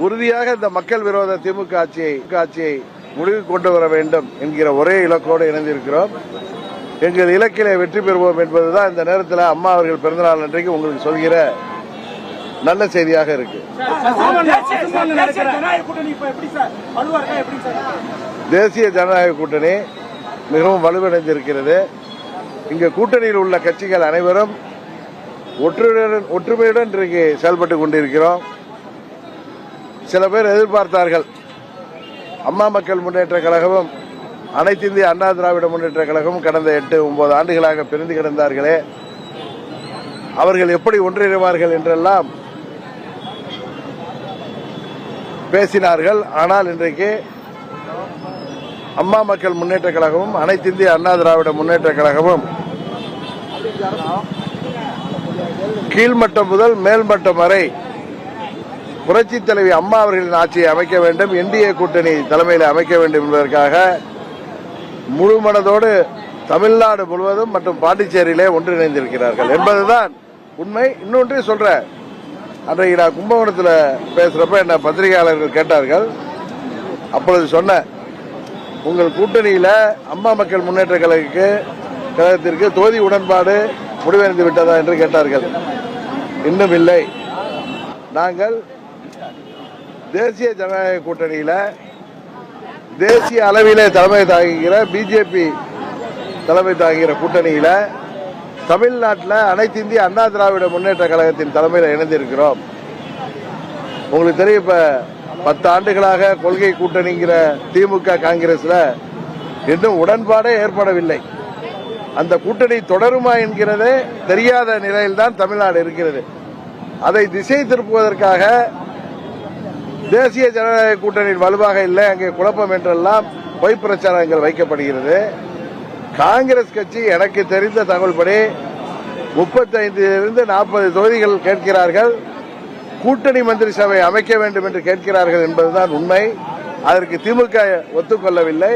உறுதியாக இந்த மக்கள் விரோத திமுக ஆட்சியை முடிவு கொண்டு வர வேண்டும் என்கிற ஒரே இலக்கோடு இணைந்திருக்கிறோம். எங்கள் இலக்கிலே வெற்றி பெறுவோம் என்பதுதான் இந்த நேரத்தில் அம்மா அவர்கள் பிறந்தநாள் அன்றைக்கு உங்களுக்கு சொல்கிற நல்ல செய்தியாக இருக்கு. தேசிய ஜனநாயக கூட்டணி மிகவும் வலுவடைந்திருக்கிறது. இங்கு கூட்டணியில் உள்ள கட்சிகள் அனைவரும் ஒற்றுமையுடன் இன்றைக்கு செயல்பட்டுக் கொண்டிருக்கிறோம். சில பேர் எதிர்பார்த்தார்கள், அம்மா மக்கள் முன்னேற்ற கழகமும் அனைத்து இந்திய அண்ணா திராவிட முன்னேற்ற கழகமும் கடந்த 8-9 ஆண்டுகளாக பிரிந்து கிடந்தார்களே, அவர்கள் எப்படி ஒன்றிணைவார்கள் என்றெல்லாம் பேசினார்கள். ஆனால் இன்றைக்கு அம்மா மக்கள் முன்னேற்ற கழகமும் அனைத்து இந்திய அண்ணா திராவிட முன்னேற்ற கழகமும் கீழ்மட்டம் முதல் மேல்மட்டம் வரை புரட்சி தலைவி அம்மா அவர்களின் ஆட்சியை அமைக்க வேண்டும், என்டிஏ கூட்டணி தலைமையில் அமைக்க வேண்டும் என்பதற்காக முழு மனதோடு தமிழ்நாடு முழுவதும் மற்றும் பாண்டிச்சேரியிலே ஒன்றிணைந்திருக்கிறார்கள் என்பதுதான் உண்மை. இன்னொன்று சொல்றேன், அன்றைக்கு நான் கும்பகோணத்தில் பேசுறப்ப என்ன பத்திரிகையாளர்கள் கேட்டார்கள். அப்பொழுது சொன்ன, உங்கள் கூட்டணியில அம்மா மக்கள் முன்னேற்ற கழகத்திற்கு தொகுதி உடன்பாடு முடிவடைந்து விட்டதா என்று கேட்டார்கள். இன்னும் இல்லை. நாங்கள் தேசிய ஜனநாயக கூட்டணியில தேசிய அளவிலே தலைமை தாங்குகிற பிஜேபி தலைமை தாங்குகிற கூட்டணியில தமிழ்நாட்டில் அனைத்து இந்திய அண்ணா திராவிட முன்னேற்ற கழகத்தின் தலைமையில் இணைந்திருக்கிறோம். உங்களுக்கு தெரியும், இப்ப 10 ஆண்டுகளாக கொள்கை கூட்டணிங்கிற திமுக காங்கிரஸ்ல இன்னும் உடன்பாடே ஏற்படவில்லை. அந்த கூட்டணி தொடருமா என்கிறதே தெரியாத நிலையில்தான் தமிழ்நாடு இருக்கிறது. அதை திசை திருப்புவதற்காக தேசிய ஜனநாயக கூட்டணியில் வலுவாக இல்லை, அங்கே குழப்பம் என்றெல்லாம் பொய் பிரச்சாரங்கள் வைக்கப்படுகிறது. காங்கிரஸ் கட்சி எனக்கு தெரிந்த தகவல்படி 35 40 தொகுதிகள் கேட்கிறார்கள். கூட்டணி மந்திரி சபை அமைக்க வேண்டும் என்று கேட்கிறார்கள் என்பதுதான் உண்மை. அதற்கு திமுக ஒத்துக்கொள்ளவில்லை.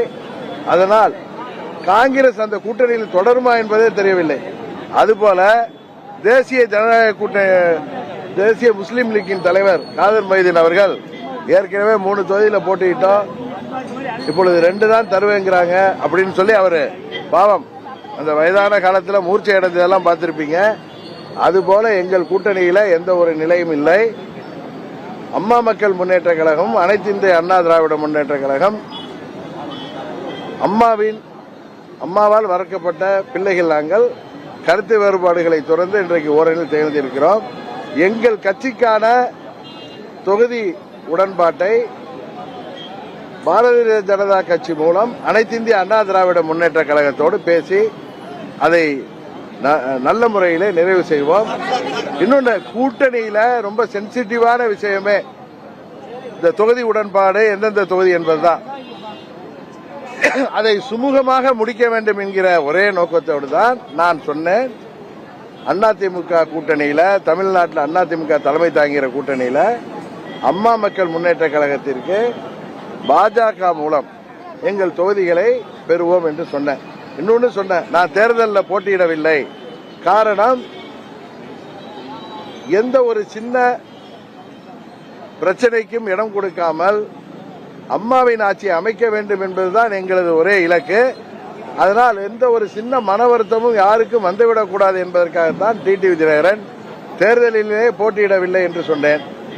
அதனால் காங்கிரஸ் அந்த கூட்டணியில் தொடருமா என்பதே தெரியவில்லை. அதுபோல தேசிய ஜனநாயக கூட்டணி தேசிய முஸ்லீம் லீக்கின் தலைவர் காதர் மைதீன் அவர்கள் ஏற்கனவே 3 தொகுதியில் போட்டியிட்டோம், இப்பொழுது 2 தான் தருவேங்கிறாங்க அப்படின்னு சொல்லி அவரு பாவம் அந்த வயதான காலத்தில் மூர்ச்சை அடைந்ததெல்லாம் பார்த்திருப்பீங்க. அதுபோல எங்கள் கூட்டணியில எந்த ஒரு நிலையும் இல்லை. அம்மா மக்கள் முன்னேற்ற கழகம், அனைத்து இந்திய அண்ணா திராவிட முன்னேற்ற கழகம் அம்மாவால் வளர்க்கப்பட்ட பிள்ளைகள். நாங்கள் கருத்து வேறுபாடுகளை தொடர்ந்து இன்றைக்கு ஓரணியில் தேர்ந்திருக்கிறோம். எங்கள் கட்சிக்கான தொகுதி உடன்பாட்டை பாரதிய ஜனதா கட்சி மூலம் அனைத்து இந்திய அண்ணா திராவிட முன்னேற்ற கழகத்தோடு பேசி அதை நல்ல முறையிலே நிறைவு செய்வோம். இன்னொன்று, கூட்டணியில ரொம்ப சென்சிட்டிவான விஷயமே இந்த தொகுதி உடன்பாடு, எந்தெந்த தொகுதி என்பதுதான். அதை சுமூகமாக முடிக்க வேண்டும் என்கிற ஒரே நோக்கத்தோடு தான் நான் சொன்னேன், அதிமுக கூட்டணியில, தமிழ்நாட்டில் அதிமுக தலைமை தாங்குகிற கூட்டணியில அம்மா மக்கள் முன்னேற்ற கழகத்திற்கு பாஜக மூலம் எங்கள் தொகுதிகளை பெறுவோம் என்று சொன்னேன். இன்னொன்னு சொன்னேன், நான் தேர்தலில் போட்டியிடவில்லை. காரணம், எந்த ஒரு சின்ன பிரச்சனைக்கும் இடம் கொடுக்காமல் அம்மாவின் ஆட்சியை அமைக்க வேண்டும் என்பதுதான் எங்களது ஒரே இலக்கு. அதனால் எந்த ஒரு சின்ன மன வருத்தமும் யாருக்கும் வந்துவிடக்கூடாது என்பதற்காகத்தான் டிடிவி தினகரன் தேர்தலிலே போட்டியிடவில்லை என்று சொன்னேன்.